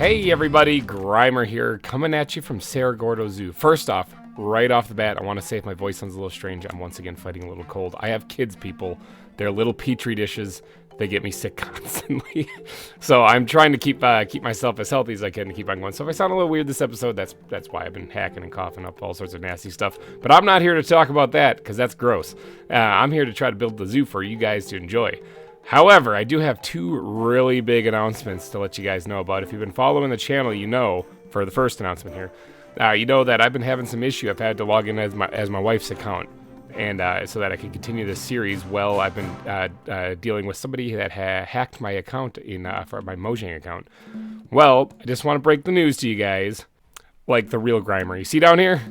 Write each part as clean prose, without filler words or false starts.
Hey everybody, GReimer here, coming at you from Cerro Gordo Zoo. First off, right off the bat, I want to say if my voice sounds a little strange, I'm once again fighting a little cold. I have kids, people. They're little petri dishes. They get me sick constantly. So I'm trying to keep myself as healthy as I can to keep on going. So if I sound a little weird this episode, that's why I've been hacking and coughing up all sorts of nasty stuff. But I'm not here to talk about that, because that's gross. I'm here to try to build the zoo for you guys to enjoy. However, I do have two really big announcements to let you guys know about. If you've been following the channel, you know, for the first announcement here, you know that I've been having some issue. I've had to log in as my wife's account, and so that I can continue this series. Well, I've been dealing with somebody that hacked my account for my Mojang account. Well, I just want to break the news to you guys, like the real GReimer. You see down here?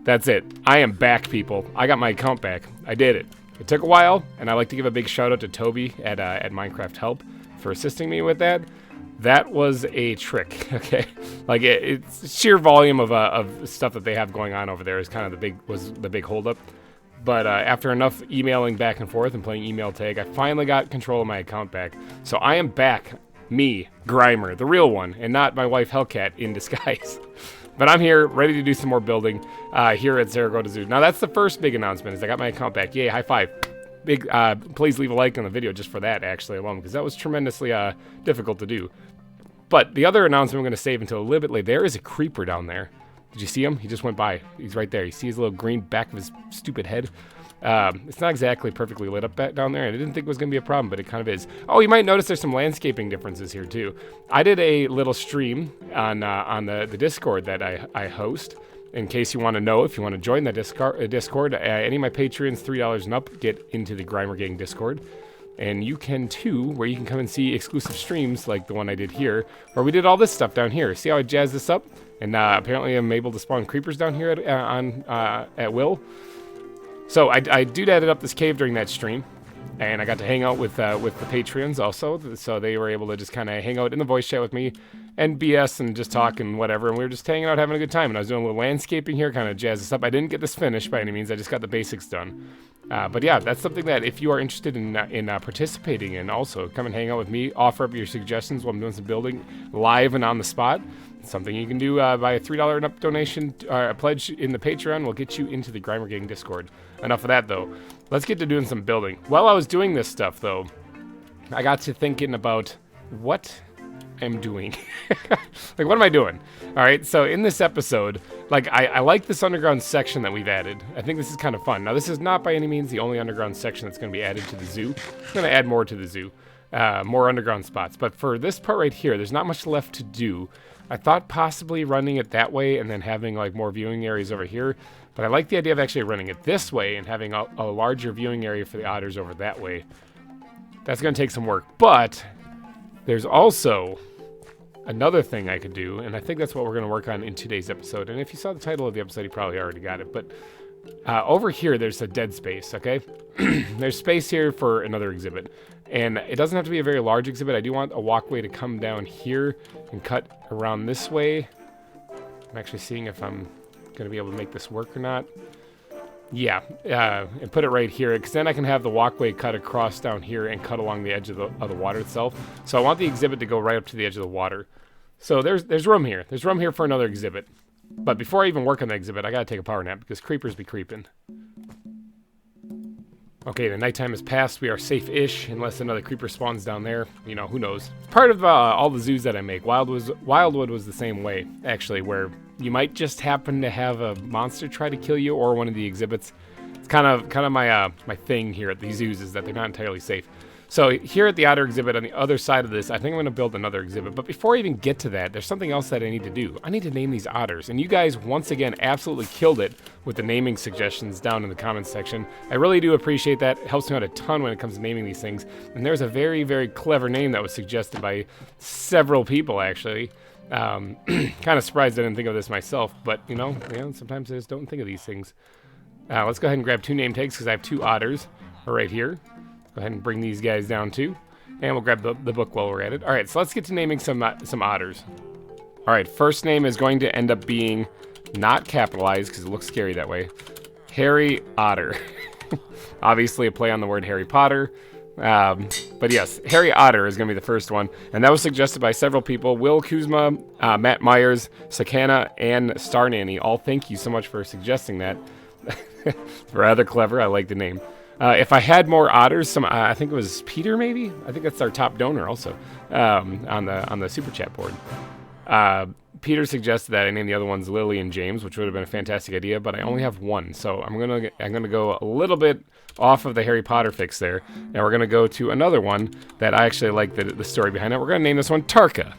That's it. I am back, people. I got my account back. I did it. It took a while, and I'd like to give a big shout out to Toby at Minecraft Help for assisting me with that. That was a trick, okay? Like it's sheer volume of stuff that they have going on over there is kind of the big holdup. But after enough emailing back and forth and playing email tag, I finally got control of my account back. So I am back, me, GReimer, the real one, and not my wife Hellcat in disguise. But I'm here, ready to do some more building here at Cerro Gordo Zoo. Now, that's the first big announcement, is I got my account back. Yay, high five. Big, please leave a like on the video just for that, actually, alone, because that was tremendously difficult to do. But the other announcement I'm going to save until a little bit later. There is a creeper down there. Did you see him? He just went by. He's right there. You see his little green back of his stupid head? It's not exactly perfectly lit up back down there, and I didn't think it was going to be a problem, but it kind of is. Oh, you might notice there's some landscaping differences here, too. I did a little stream on the Discord that I host. In case you want to know, if you want to join the Discord, any of my Patreons, $3 and up, get into the GReimer Gang Discord. And you can, too, where you can come and see exclusive streams like the one I did here, where we did all this stuff down here. See how I jazzed this up? And apparently I'm able to spawn creepers down here at will. So I doodadded up this cave during that stream, and I got to hang out with the Patreons also, so they were able to just kind of hang out in the voice chat with me and BS and just talk and whatever, and we were just hanging out having a good time, and I was doing a little landscaping here, kind of jazz this up. I didn't get this finished by any means, I just got the basics done. But yeah, that's something that if you are interested in participating in, also come and hang out with me, offer up your suggestions while I'm doing some building live and on the spot. Something you can do by a $3 and up donation, a pledge in the Patreon will get you into the GReimer Gang Discord. Enough of that, though. Let's get to doing some building. While I was doing this stuff, though, I got to thinking about what I'm doing. Like, what am I doing? All right, so in this episode, like, I like this underground section that we've added. I think this is kind of fun. Now, this is not by any means the only underground section that's going to be added to the zoo. I'm going to add more to the zoo, more underground spots. But for this part right here, there's not much left to do. I thought possibly running it that way and then having like more viewing areas over here, but I like the idea of actually running it this way and having a larger viewing area for the otters over that way. That's going to take some work, but there's also another thing I could do, and I think that's what we're going to work on in today's episode. And if you saw the title of the episode, you probably already got it, but over here there's a dead space, okay? There's space here for another exhibit. And it doesn't have to be a very large exhibit. I do want a walkway to come down here and cut around this way. I'm actually seeing if I'm going to be able to make this work or not. Yeah, and put it right here, because then I can have the walkway cut across down here and cut along the edge of the water itself. So I want the exhibit to go right up to the edge of the water. So there's room here. There's room here for another exhibit. But before I even work on the exhibit, I got to take a power nap, because creepers be creeping. Okay, the nighttime has passed. We are safe-ish, unless another creeper spawns down there. You know, who knows? Part of all the zoos that I make, Wildwood was the same way, actually, where you might just happen to have a monster try to kill you or one of the exhibits. It's kind of my thing here at these zoos is that they're not entirely safe. So here at the otter exhibit on the other side of this, I think I'm going to build another exhibit. But before I even get to that, there's something else that I need to do. I need to name these otters. And you guys, once again, absolutely killed it with the naming suggestions down in the comments section. I really do appreciate that. It helps me out a ton when it comes to naming these things. And there's a very, very clever name that was suggested by several people, actually. Kind of surprised I didn't think of this myself. But, you know, sometimes I just don't think of these things. Let's go ahead and grab two name tags because I have two otters right here. Go ahead and bring these guys down too. And we'll grab the book while we're at it. All right, so let's get to naming some otters. All right, first name is going to end up being not capitalized because it looks scary that way. Harry Otter. Obviously a play on the word Harry Potter. But yes, Harry Otter is going to be the first one, and that was suggested by several people: Will Kuzma, Matt Myers, Sakana, and Star Nanny. All thank you so much for suggesting that. It's rather clever. I like the name. If I had more otters, I think it was Peter, maybe. I think that's our top donor also on the super chat board. Peter suggested that I name the other ones Lily and James, which would have been a fantastic idea, but I only have one, so I'm gonna go a little bit off of the Harry Potter fix there, and we're gonna go to another one that I actually like the story behind it. We're gonna name this one Tarka.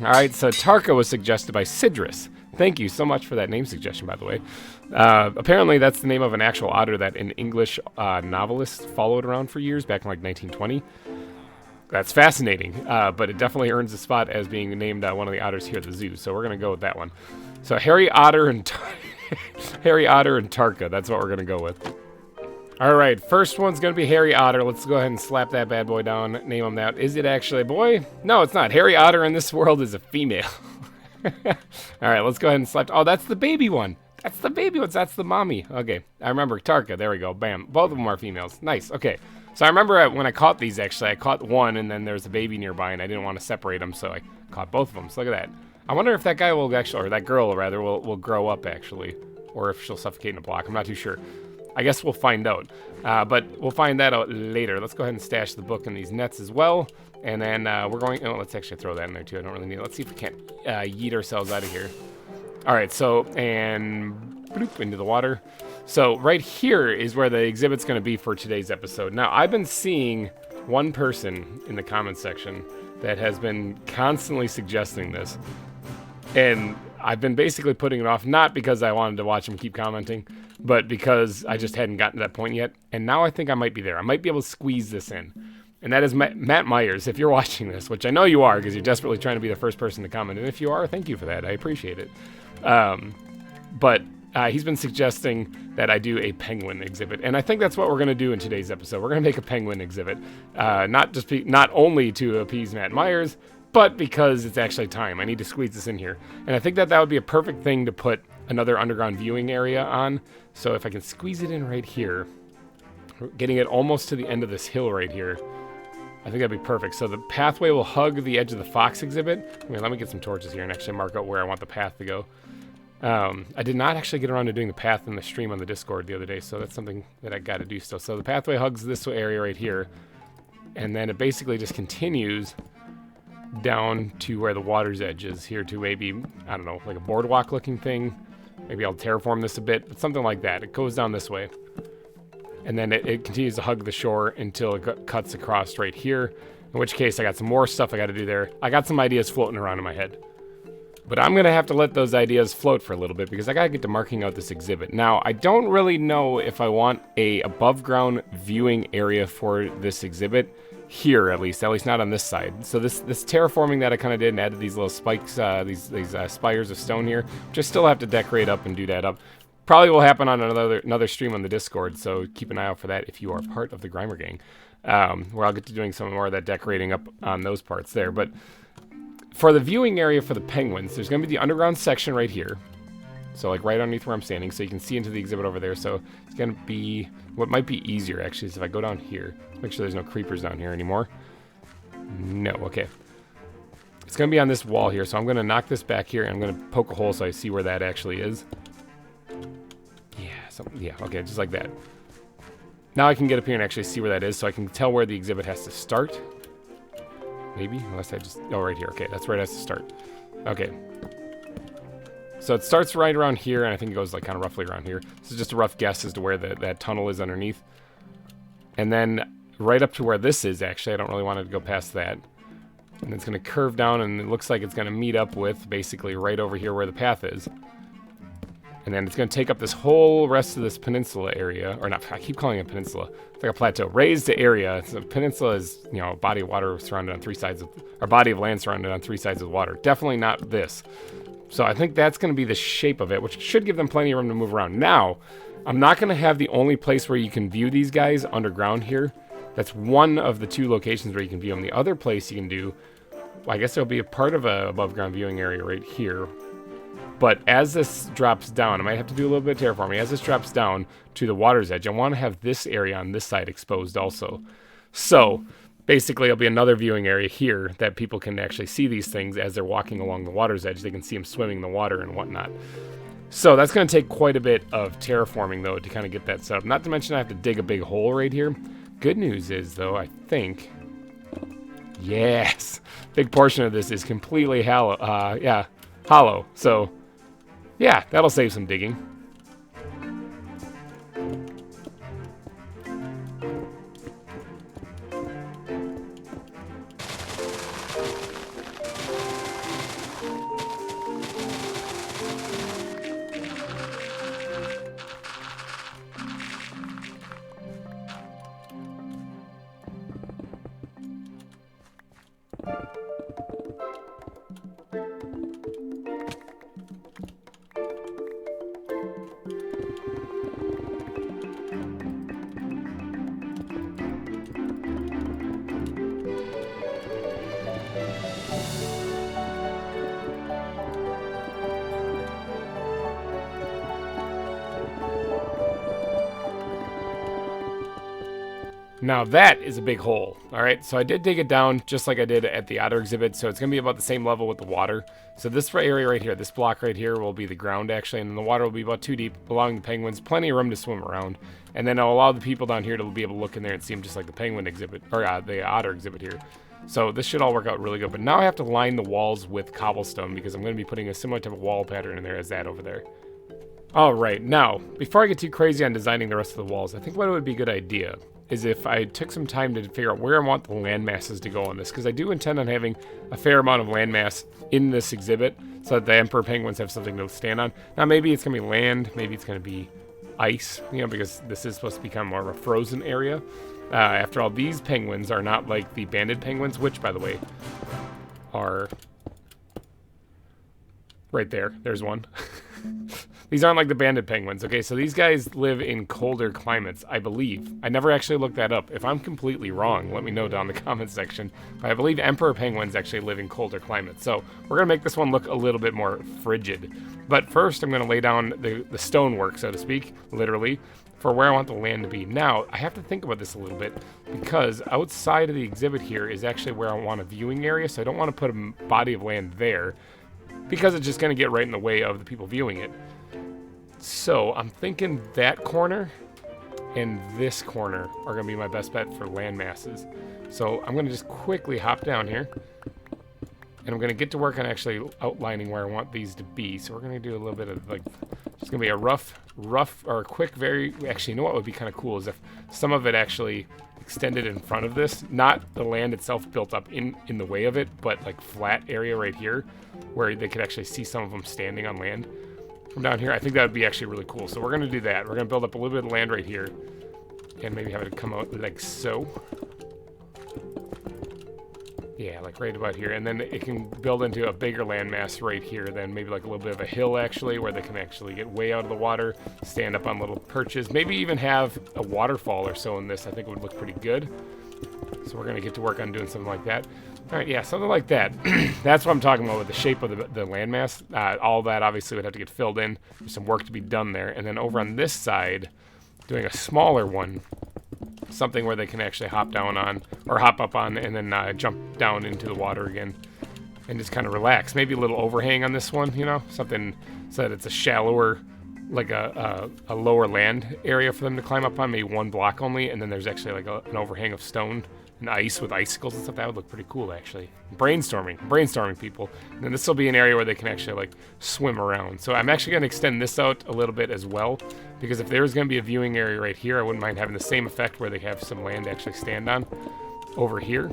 All right, so Tarka was suggested by Sidrus. Thank you so much for that name suggestion, by the way. Apparently, that's the name of an actual otter that an English novelist followed around for years, back in like 1920. That's fascinating, but it definitely earns a spot as being named one of the otters here at the zoo. So we're gonna go with that one. So Harry Otter and Harry Otter and Tarka. That's what we're gonna go with. All right, first one's gonna be Harry Otter. Let's go ahead and slap that bad boy down. Name him that. Is it actually a boy? No, it's not. Harry Otter in this world is a female. All right, let's go ahead and slap. Oh, that's the baby one. That's the baby one. That's the mommy. Okay, I remember Tarka. There we go. Bam. Both of them are females. Nice. Okay. So I remember when I caught these, actually, I caught one, and then there's a baby nearby, and I didn't want to separate them, so I caught both of them. So look at that. I wonder if that guy will actually, or that girl, rather, will grow up, actually, or if she'll suffocate in a block. I'm not too sure. I guess we'll find out. But we'll find that out later. Let's go ahead and stash the book in these nets as well. And then we're going... Oh, let's actually throw that in there, too. I don't really need it. Let's see if we can't yeet ourselves out of here. All right, so... And... Bloop, into the water. So right here is where the exhibit's going to be for today's episode. Now, I've been seeing one person in the comments section that has been constantly suggesting this. And I've been basically putting it off, not because I wanted to watch him keep commenting, but because I just hadn't gotten to that point yet. And now I think I might be there. I might be able to squeeze this in. And that is Matt Myers. If you're watching this, which I know you are because you're desperately trying to be the first person to comment. And if you are, thank you for that. I appreciate it. But he's been suggesting that I do a penguin exhibit. And I think that's what we're going to do in today's episode. We're going to make a penguin exhibit. Not only to appease Matt Myers, but because it's actually time. I need to squeeze this in here. And I think that would be a perfect thing to put another underground viewing area on. So if I can squeeze it in right here, getting it almost to the end of this hill right here, I think that'd be perfect. So the pathway will hug the edge of the fox exhibit. I mean, let me get some torches here and actually mark out where I want the path to go. I did not actually get around to doing the path in the stream on the Discord the other day, so that's something that I got to do still. So the pathway hugs this area right here, and then it basically just continues down to where the water's edge is here to maybe, I don't know, like a boardwalk looking thing. Maybe I'll terraform this a bit, but something like that. It goes down this way. And then it continues to hug the shore until it cuts across right here, in which case I got some more stuff I got to do there. I got some ideas floating around in my head. But I'm going to have to let those ideas float for a little bit because I got to get to marking out this exhibit. Now, I don't really know if I want a above ground viewing area for this exhibit here, at least not on this side. So this terraforming that I kind of did and added these little spikes, these spires of stone here, just still have to decorate up and do that up. Probably will happen on another stream on the Discord, so keep an eye out for that if you are part of the GReimer gang, where I'll get to doing some more of that decorating up on those parts there. But for the viewing area for the penguins, there's going to be the underground section right here. So like right underneath where I'm standing, so you can see into the exhibit over there. So it's going to be, what might be easier actually is if I go down here, make sure there's no creepers down here anymore. No, okay. It's going to be on this wall here, so I'm going to knock this back here, and I'm going to poke a hole so I see where that actually is. Yeah, okay, just like that. Now I can get up here and actually see where that is, so I can tell where the exhibit has to start. Maybe, unless I just, oh, right here. Okay, that's where it has to start. Okay. So it starts right around here, and I think it goes like kind of roughly around here. This is just a rough guess as to where that tunnel is underneath. And then right up to where this is, actually, I don't really want it to go past that. And it's going to curve down, and it looks like it's going to meet up with basically right over here where the path is. And then it's going to take up this whole rest of this peninsula area, or not, I keep calling it a peninsula. It's like a plateau. Raised area. So a peninsula is, you know, a body of water surrounded on three sides of, or body of land surrounded on three sides of water. Definitely not this. So I think that's going to be the shape of it, which should give them plenty of room to move around. Now, I'm not going to have the only place where you can view these guys underground here. That's one of the two locations where you can view them. The other place you can do, well, I guess there'll be a part of a above ground viewing area right here. But as this drops down, I might have to do a little bit of terraforming. As this drops down to the water's edge, I want to have this area on this side exposed also. So basically there'll be another viewing area here that people can actually see these things as they're walking along the water's edge. They can see them swimming in the water and whatnot. So that's going to take quite a bit of terraforming, though, to kind of get that set up. Not to mention I have to dig a big hole right here. Good news is, though, I think... Yes! Big portion of this is completely hollow. Hollow. So, yeah, that'll save some digging. Now that is a big hole, all right? So I did dig it down just like I did at the otter exhibit, so it's gonna be about the same level with the water. So this area right here, this block right here will be the ground actually, and then the water will be about 2 deep, allowing the penguins plenty of room to swim around. And then I'll allow the people down here to be able to look in there and see them just like the penguin exhibit, or the otter exhibit here. So this should all work out really good, but now I have to line the walls with cobblestone because I'm gonna be putting a similar type of wall pattern in there as that over there. All right, now, before I get too crazy on designing the rest of the walls, I think what would be a good idea is if I took some time to figure out where I want the land masses to go on this, because I do intend on having a fair amount of land mass in this exhibit so that the emperor penguins have something to stand on. Now, maybe it's going to be land, maybe it's going to be ice, you know, because this is supposed to become more of a frozen area. After all, these penguins are not like the banded penguins, which, by the way, are right there. There's one. These aren't like the banded penguins. Okay, so these guys live in colder climates, I believe. I never actually looked that up. If I'm completely wrong, let me know down in the comments section. But I believe emperor penguins actually live in colder climates. So we're going to make this one look a little bit more frigid. But first, I'm going to lay down the stonework, so to speak, literally, for where I want the land to be. Now, I have to think about this a little bit, because outside of the exhibit here is actually where I want a viewing area, so I don't want to put a body of land there, because it's just going to get right in the way of the people viewing it. So I'm thinking that corner and this corner are going to be my best bet for land masses. So I'm going to just quickly hop down here, and I'm going to get to work on actually outlining where I want these to be. So we're going to do a little bit of like, it's going to be a rough or a quick, actually, you know what would be kind of cool is if some of it actually extended in front of this, not the land itself built up in the way of it, but like flat area right here where they could actually see some of them standing on land from down here. I think that would be actually really cool. So we're going to do that. We're going to build up a little bit of land right here and maybe have it come out like so. Yeah, like right about here. And then it can build into a bigger landmass right here, then maybe like a little bit of a hill actually, where they can actually get way out of the water, stand up on little perches, maybe even have a waterfall or so in this. I think it would look pretty good. So we're going to get to work on doing something like that. All right, yeah, something like that. That's what I'm talking about with the shape of the landmass. All that obviously would have to get filled in. There's some work to be done there. And then over on this side, doing a smaller one, something where they can actually hop down on, or hop up on, and then jump down into the water again and just kind of relax. Maybe a little overhang on this one, you know, something so that it's a shallower, like a lower land area for them to climb up on, maybe one block only, and then there's actually like an overhang of stone and ice with icicles and stuff. That would look pretty cool, actually. Brainstorming, people. And then this will be an area where they can actually like swim around. So I'm actually going to extend this out a little bit as well, because if there's going to be a viewing area right here, I wouldn't mind having the same effect where they have some land to actually stand on over here.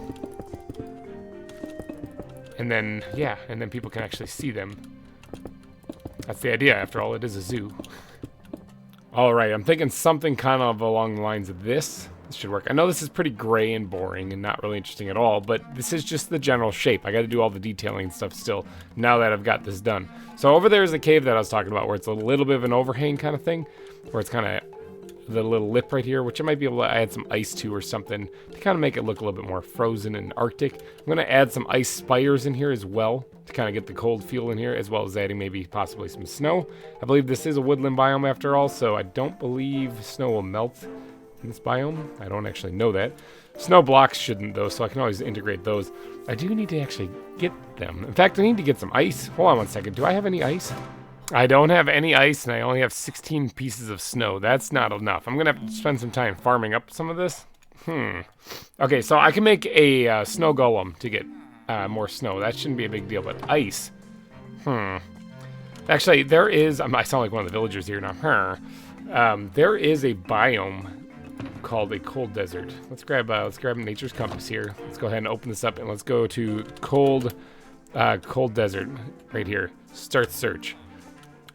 And then, yeah, and then people can actually see them. That's the idea. After all, it is a zoo. All right, I'm thinking something kind of along the lines of this. This should work. I know this is pretty gray and boring and not really interesting at all, but this is just the general shape. I got to do all the detailing and stuff still now that I've got this done. So over there is the cave that I was talking about, where it's a little bit of an overhang kind of thing, where it's kind of the little lip right here, which I might be able to add some ice to or something to kind of make it look a little bit more frozen and Arctic. I'm going to add some ice spires in here as well to kind of get the cold feel in here, as well as adding maybe possibly some snow. I believe this is a woodland biome after all, so I don't believe snow will melt in this biome. I don't actually know that. Snow blocks shouldn't, though, so I can always integrate those. I do need to actually get them. In fact, I need to get some ice. Hold on one second. Do I have any ice? I don't have any ice, and I only have 16 pieces of snow. That's not enough. I'm going to have to spend some time farming up some of this. Okay, so I can make a snow golem to get more snow. That shouldn't be a big deal, but ice. Actually, there is... I sound like one of the villagers here now. There is a biome called a cold desert. Let's grab nature's compass here. Let's go ahead and open this up, and let's go to cold desert right here. Start search.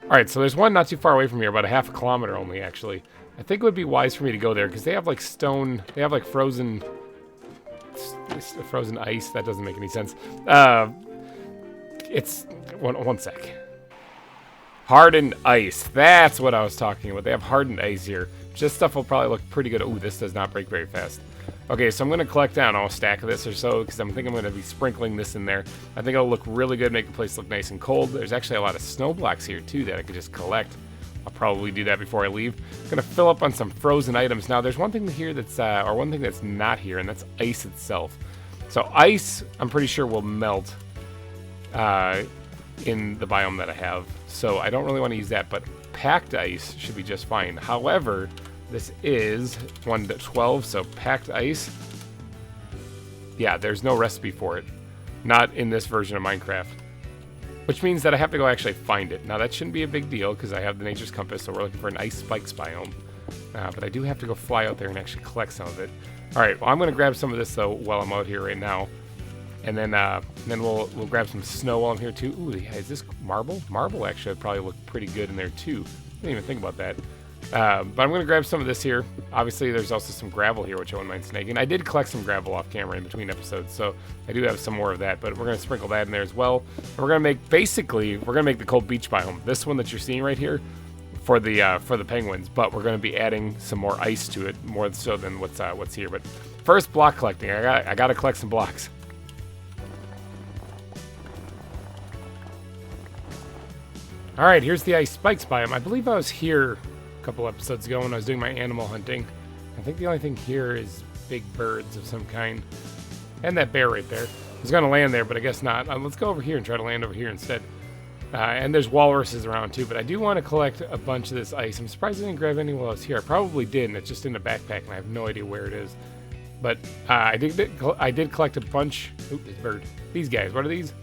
All right, so there's one not too far away from here, about a half a kilometer only, actually. I think it would be wise for me to go there because they have like stone. They have like frozen ice. That doesn't make any sense. It's one sec. Hardened ice. That's what I was talking about. They have hardened ice here. This stuff will probably look pretty good. Ooh, this does not break very fast. Okay, so I'm going to collect down a stack of this or so because I think I'm going to be sprinkling this in there. I think it'll look really good, make the place look nice and cold. There's actually a lot of snow blocks here, too, that I could just collect. I'll probably do that before I leave. I'm going to fill up on some frozen items. Now, there's one thing here that's, or one thing that's not here, and that's ice itself. So ice, I'm pretty sure, will melt in the biome that I have. So I don't really want to use that, but packed ice should be just fine. However, this is 1 to 12, so packed ice. Yeah, there's no recipe for it. Not in this version of Minecraft. Which means that I have to go actually find it. Now, that shouldn't be a big deal, because I have the nature's compass, so we're looking for an ice spikes biome. But I do have to go fly out there and actually collect some of it. Alright, well, I'm going to grab some of this, though, while I'm out here right now. And then we'll grab some snow while I'm here, too. Ooh, yeah, is this marble? Marble, actually, would probably look pretty good in there, too. I didn't even think about that. But I'm going to grab some of this here. Obviously, there's also some gravel here, which I wouldn't mind snagging. I did collect some gravel off camera in between episodes, so I do have some more of that. But we're going to sprinkle that in there as well. And we're going to make, basically, we're going to make the cold beach biome. This one that you're seeing right here for the penguins. But we're going to be adding some more ice to it, more so than what's here. But first, block collecting. I got to collect some blocks. All right, here's the ice spikes biome. I believe I was here couple episodes ago when I was doing my animal hunting. I think the only thing here is big birds of some kind. And that bear right there. I was going to land there, but I guess not. Let's go over here and try to land over here instead. And there's walruses around too, but I do want to collect a bunch of this ice. I'm surprised I didn't grab any while I was here. I probably did, and it's just in a backpack, and I have no idea where it is. But I did collect a bunch. Oop, this bird. These guys, what are these?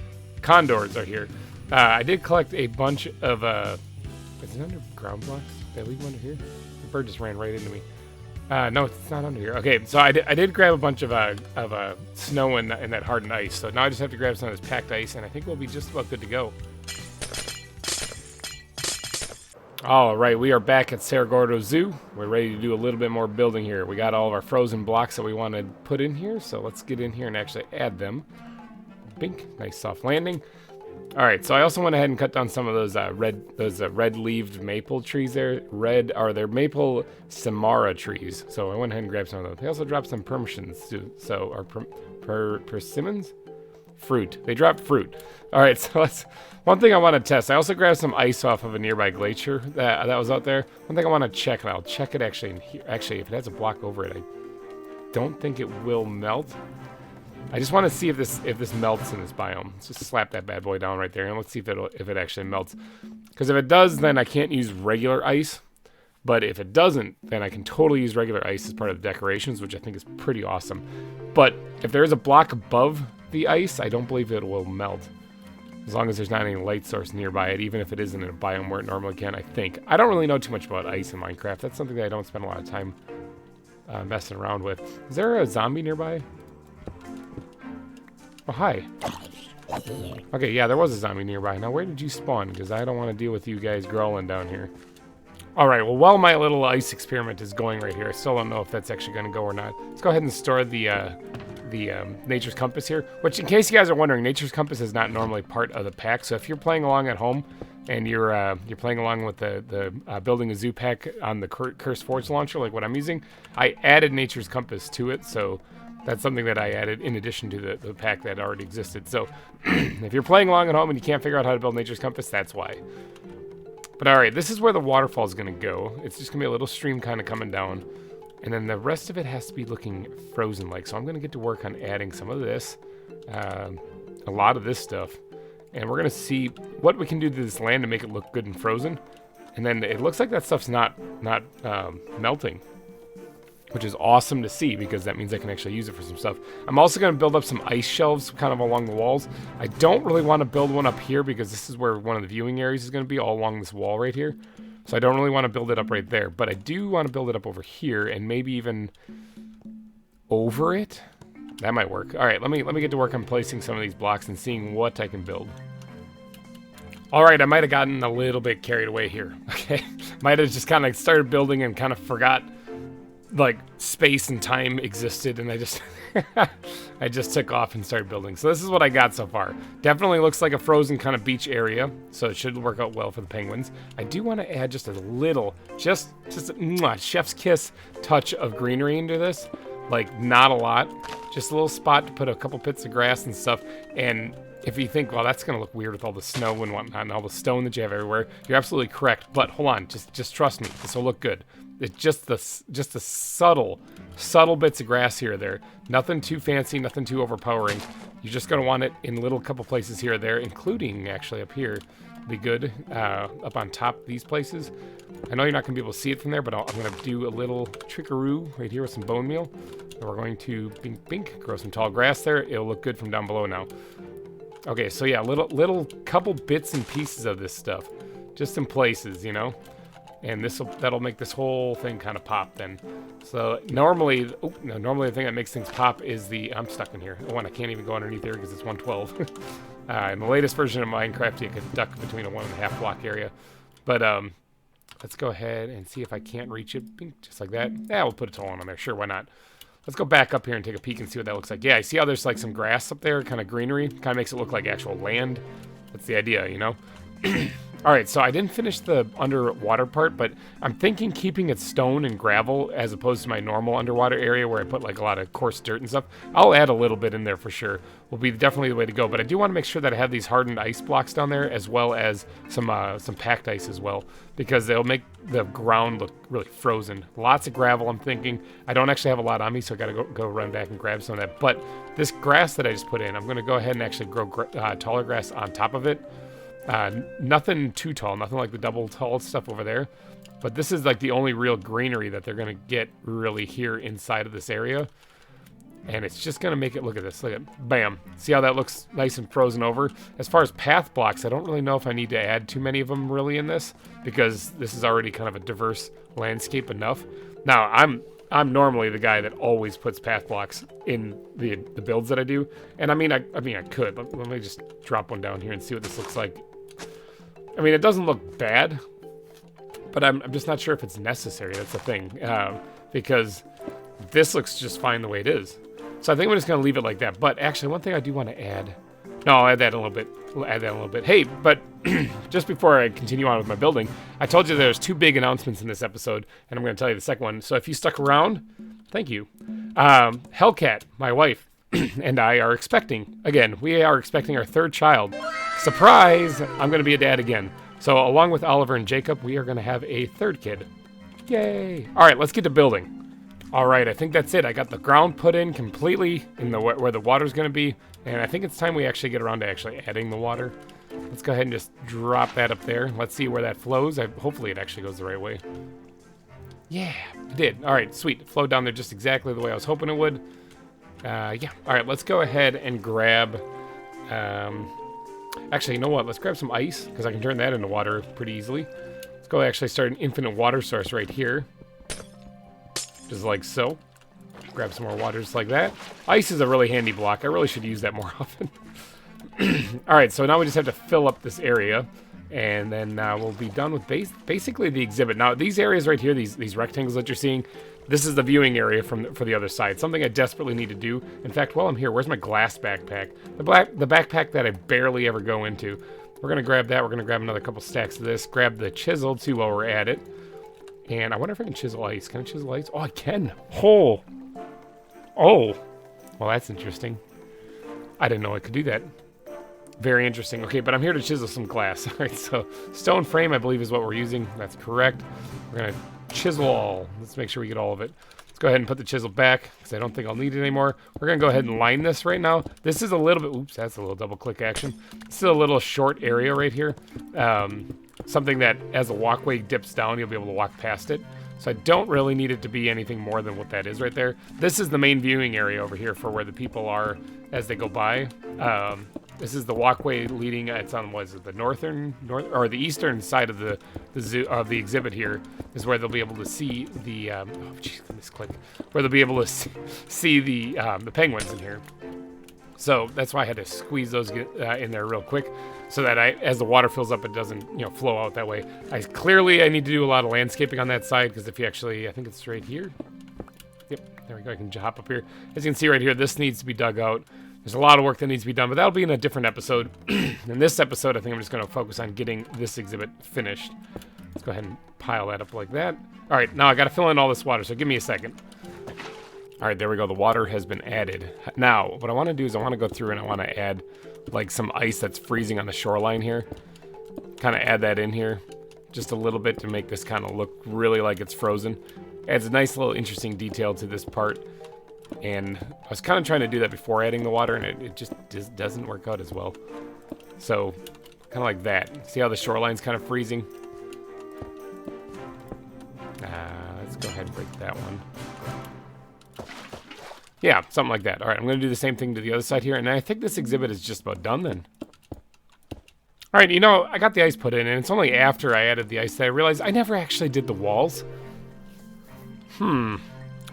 Condors are here. I did collect a bunch of... is it under ground blocks? Did I leave one under here? The bird just ran right into me. No, it's not under here. Okay, so I did grab a bunch of snow and that hardened ice. So now I just have to grab some of this packed ice, and I think we'll be just about good to go. All right, we are back at Cerro Gordo Zoo. We're ready to do a little bit more building here. We got all of our frozen blocks that we want to put in here, so let's get in here and actually add them. Bink, nice soft landing. All right, so I also went ahead and cut down some of those red-leaved maple trees there. They're maple samara trees. So I went ahead and grabbed some of those. They also dropped some persimmons too. Persimmons? Fruit. They dropped fruit. All right, so that's one thing I want to test. I also grabbed some ice off of a nearby glacier that was out there. One thing I want to check, and I'll check it actually in here. Actually, if it has a block over it, I don't think it will melt. I just want to see if this melts in this biome. Let's just slap that bad boy down right there, and let's see if it actually melts. Because if it does, then I can't use regular ice. But if it doesn't, then I can totally use regular ice as part of the decorations, which I think is pretty awesome. But if there is a block above the ice, I don't believe it will melt. As long as there's not any light source nearby it, even if it isn't in a biome where it normally can, I think. I don't really know too much about ice in Minecraft. That's something that I don't spend a lot of time messing around with. Is there a zombie nearby? Oh, hi. Okay, yeah, there was a zombie nearby. Now, where did you spawn? Because I don't want to deal with you guys growling down here. All right, well, while my little ice experiment is going right here, I still don't know if that's actually going to go or not. Let's go ahead and store the Nature's Compass here, which, in case you guys are wondering, Nature's Compass is not normally part of the pack. So if you're playing along at home and you're playing along with the Building a Zoo pack on the Cursed Forge launcher, like what I'm using, I added Nature's Compass to it, so... That's something that I added in addition to the pack that already existed. So if you're playing along at home and you can't figure out how to build Nature's Compass, that's why. But all right, this is where the waterfall is going to go. It's just going to be a little stream kind of coming down. And then the rest of it has to be looking frozen-like. So I'm going to get to work on adding some of this, a lot of this stuff. And we're going to see what we can do to this land to make it look good and frozen. And then it looks like that stuff's not melting, which is awesome to see because that means I can actually use it for some stuff. I'm also going to build up some ice shelves kind of along the walls. I don't really want to build one up here because this is where one of the viewing areas is going to be, all along this wall right here. So I don't really want to build it up right there, but I do want to build it up over here and maybe even over it. That might work. All right, let me get to work on placing some of these blocks and seeing what I can build. All right, I might have gotten a little bit carried away here. Okay, might have just kind of started building and kind of forgot like space and time existed, and I just I just took off and started building. So this is what I got so far. Definitely looks like a frozen kind of beach area, so it should work out well for the penguins. I do want to add just a little, just a chef's kiss touch of greenery into this. Like, not a lot, just a little spot to put a couple bits of grass and stuff. And if you think, well, that's gonna look weird with all the snow and whatnot and all the stone that you have everywhere, you're absolutely correct. But hold on, just trust me, this will look good. It's just the subtle bits of grass here or there. Nothing too fancy, nothing too overpowering. You're just gonna want it in little couple places here or there, including actually up here. Be good up on top of these places. I know you're not gonna be able to see it from there, but I'm gonna do a little trickaroo right here with some bone meal. And we're going to bink, grow some tall grass there. It'll look good from down below now. Okay, so yeah, little couple bits and pieces of this stuff, just in places, you know. And that'll make this whole thing kind of pop then. So normally the thing that makes things pop is I'm stuck in here. Oh, and I can't even go underneath here because it's 112. In the latest version of Minecraft, you can duck between a 1.5 block area. But let's go ahead and see if I can't reach it, just like that. Yeah, we'll put a tall one on there. Sure, why not? Let's go back up here and take a peek and see what that looks like. Yeah, I see how there's like some grass up there, kind of greenery. Kind of makes it look like actual land. That's the idea, you know? All right, so I didn't finish the underwater part, but I'm thinking keeping it stone and gravel as opposed to my normal underwater area where I put like a lot of coarse dirt and stuff. I'll add a little bit in there for sure. Will be definitely the way to go, but I do want to make sure that I have these hardened ice blocks down there as well as some packed ice as well, because they'll make the ground look really frozen. Lots of gravel, I'm thinking. I don't actually have a lot on me, so I got to go run back and grab some of that. But this grass that I just put in, I'm going to go ahead and actually grow taller grass on top of it. Nothing too tall, nothing like the double tall stuff over there. But this is like the only real greenery that they're going to get really here inside of this area. And it's just going to make it, look at this, look at, bam. See how that looks nice and frozen over? As far as path blocks, I don't really know if I need to add too many of them really in this, because this is already kind of a diverse landscape enough. Now, I'm normally the guy that always puts path blocks in the builds that I do. And I mean I could. Let me just drop one down here and see what this looks like. I mean, it doesn't look bad, but I'm just not sure if it's necessary. That's the thing, because this looks just fine the way it is. So I think we're just going to leave it like that. But actually, one thing I do want to add... No, I'll add that in a little bit. We'll add that in a little bit. Hey, but just before I continue on with my building, I told you there's 2 big announcements in this episode, and I'm going to tell you the second one. So if you stuck around, thank you. Hellcat, my wife, and I are expecting. Again, we are expecting our 3rd child. Surprise! I'm going to be a dad again. So along with Oliver and Jacob, we are going to have a 3rd kid. Yay! All right, let's get to building. All right, I think that's it. I got the ground put in completely in where the water's going to be, and I think it's time we actually get around to actually adding the water. Let's go ahead and just drop that up there. Let's see where that flows. Hopefully it actually goes the right way. Yeah, it did. All right, sweet. It flowed down there just exactly the way I was hoping it would. Yeah. All right, let's go ahead and grab... actually, you know what? Let's grab some ice, because I can turn that into water pretty easily. Let's go actually start an infinite water source right here. Just like so. Grab some more water just like that. Ice is a really handy block. I really should use that more often. Alright, so now we just have to fill up this area. And then we'll be done with basically the exhibit. Now, these areas right here, these rectangles that you're seeing, this is the viewing area for the other side. Something I desperately need to do. In fact, while I'm here, where's my glass backpack? The backpack that I barely ever go into. We're going to grab that. We're going to grab another couple stacks of this. Grab the chisel, too, while we're at it. And I wonder if I can chisel ice. Can I chisel ice? Oh, I can. Oh. Oh. Well, that's interesting. I didn't know I could do that. Very interesting. Okay, but I'm here to chisel some glass. All right, so stone frame, I believe, is what we're using. That's correct. We're going to chisel all. Let's make sure we get all of it. Let's go ahead and put the chisel back because I don't think I'll need it anymore. We're going to go ahead and line this right now. This is a little bit, oops, that's a little double click action. This is a little short area right here. Something that as the walkway dips down, you'll be able to walk past it. So I don't really need it to be anything more than what that is right there. This is the main viewing area over here for where the people are as they go by. This is the walkway leading. It's on what is it, the the eastern side of the zoo of the exhibit here is where they'll be able to see the. Oh, jeez, misclick. Where they'll be able to see the penguins in here. So that's why I had to squeeze those in there real quick, so that as the water fills up, it doesn't flow out that way. I need to do a lot of landscaping on that side because if you actually, I think it's right here. Yep, there we go. I can hop up here. As you can see right here, this needs to be dug out. There's a lot of work that needs to be done, but that'll be in a different episode. In this episode, I think I'm just going to focus on getting this exhibit finished. Let's go ahead and pile that up like that. All right, now I got to fill in all this water, so give me a second. All right, there we go. The water has been added. Now, what I want to do is I want to go through and I want to add like some ice that's freezing on the shoreline here. Kind of add that in here just a little bit to make this kind of look really like it's frozen. Adds a nice little interesting detail to this part. And I was kind of trying to do that before adding the water, and it just doesn't work out as well. So, kind of like that. See how the shoreline's kind of freezing? Let's go ahead and break that one. Yeah, something like that. All right, I'm going to do the same thing to the other side here, and I think this exhibit is just about done then. All right, I got the ice put in, and it's only after I added the ice that I realized I never actually did the walls.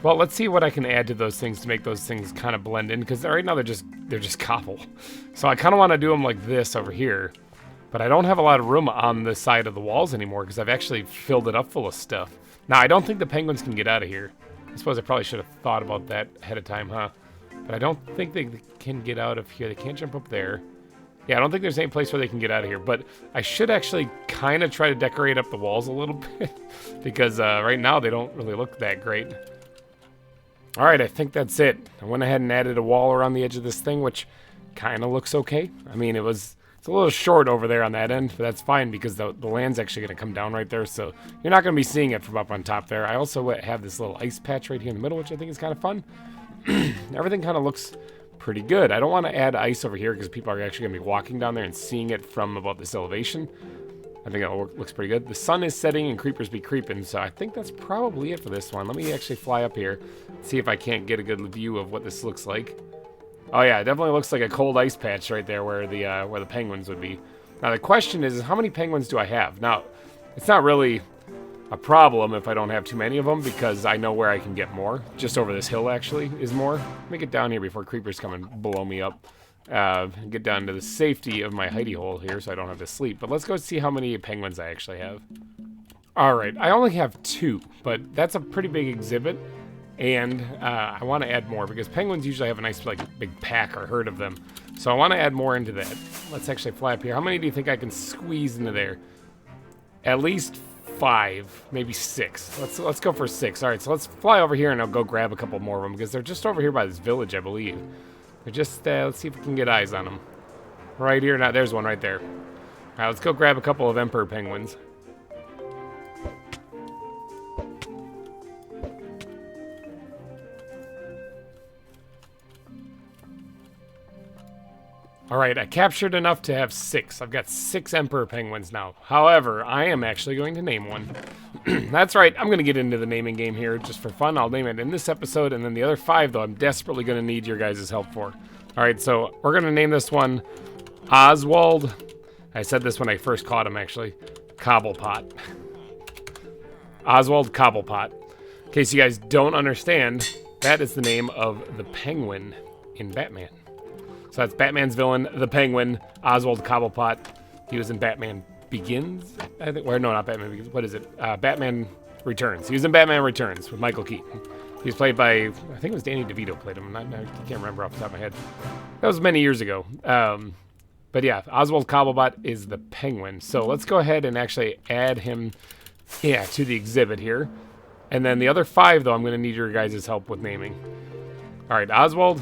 Well, let's see what I can add to those things to make those things kind of blend in, because right now they're just cobble. So I kind of want to do them like this over here, but I don't have a lot of room on the side of the walls anymore because I've actually filled it up full of stuff. Now, I don't think the penguins can get out of here. I suppose I probably should have thought about that ahead of time, huh? But I don't think they can get out of here. They can't jump up there. Yeah, I don't think there's any place where they can get out of here, but I should actually kind of try to decorate up the walls a little bit because right now they don't really look that great. All right, I think that's it. I went ahead and added a wall around the edge of this thing, which kind of looks okay. I mean, it's a little short over there on that end, but that's fine because the land's actually going to come down right there, so you're not going to be seeing it from up on top there. I also have this little ice patch right here in the middle, which I think is kind of fun. Everything kind of looks pretty good. I don't want to add ice over here because people are actually going to be walking down there and seeing it from about this elevation. I think it looks pretty good. The sun is setting and creepers be creeping, so I think that's probably it for this one. Let me actually fly up here, see if I can't get a good view of what this looks like. Oh yeah, it definitely looks like a cold ice patch right there where the penguins would be. Now the question is how many penguins do I have? Now, it's not really a problem if I don't have too many of them because I know where I can get more. Just over this hill actually is more. Let me get down here before creepers come and blow me up. Get down to the safety of my hidey hole here so I don't have to sleep. But let's go see how many penguins I actually have. Alright, I only have 2, but that's a pretty big exhibit. And I want to add more because penguins usually have a nice big pack or herd of them. So I want to add more into that. Let's actually fly up here. How many do you think I can squeeze into there? At least 5, maybe 6. Let's go for 6. Alright, so let's fly over here and I'll go grab a couple more of them because they're just over here by this village, I believe. They're just, let's see if we can get eyes on them. Right here, now there's one right there. Alright, let's go grab a couple of emperor penguins. Alright, I captured enough to have 6. I've got 6 emperor penguins now. However, I am actually going to name one. That's right, I'm going to get into the naming game here just for fun. I'll name it in this episode, and then the other 5, though, I'm desperately going to need your guys' help for. Alright, so we're going to name this one Oswald. I said this when I first caught him, actually. Cobblepot. Oswald Cobblepot. In case you guys don't understand, that is the name of the penguin in Batman. So that's Batman's villain, the Penguin, Oswald Cobblepot. He was in Batman Begins, I think. Or no, not Batman Begins. What is it? Batman Returns. He was in Batman Returns with Michael Keaton. He was played by, I think it was Danny DeVito played him. I can't remember off the top of my head. That was many years ago. But yeah, Oswald Cobblepot is the Penguin. So let's go ahead and actually add him, to the exhibit here. And then the other 5, though, I'm going to need your guys' help with naming. All right, Oswald.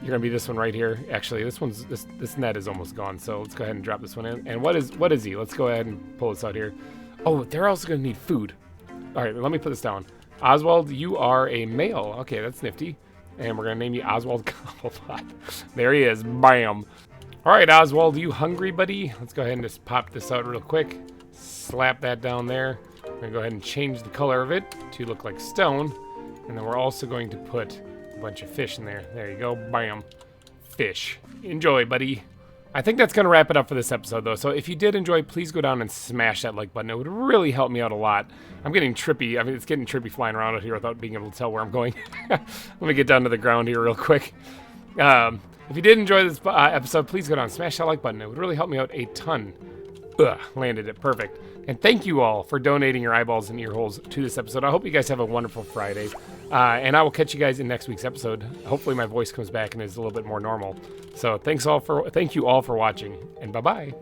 You're gonna be this one right here. Actually, this net is almost gone, so let's go ahead and drop this one in. And what is he? Let's go ahead and pull this out here. Oh, they're also gonna need food. All right, let me put this down. Oswald, you are a male. Okay, that's nifty. And we're going to name you Oswald Cobblepot. There he is. Bam. All right, Oswald, you hungry, buddy? Let's go ahead and just pop this out real quick. Slap that down there. We're going to go ahead and change the color of it to look like stone. And then we're also going to put a bunch of fish in there. There you go. Bam. Fish. Enjoy, buddy. I think that's going to wrap it up for this episode, though. So if you did enjoy, please go down and smash that like button. It would really help me out a lot. I'm getting trippy. I mean, it's getting trippy flying around out here without being able to tell where I'm going. Let me get down to the ground here real quick. If you did enjoy this episode, please go down and smash that like button. It would really help me out a ton. Landed it. Perfect. And thank you all for donating your eyeballs and ear holes to this episode. I hope you guys have a wonderful Friday. And I will catch you guys in next week's episode. Hopefully my voice comes back and is a little bit more normal. So thank you all for watching, and bye-bye.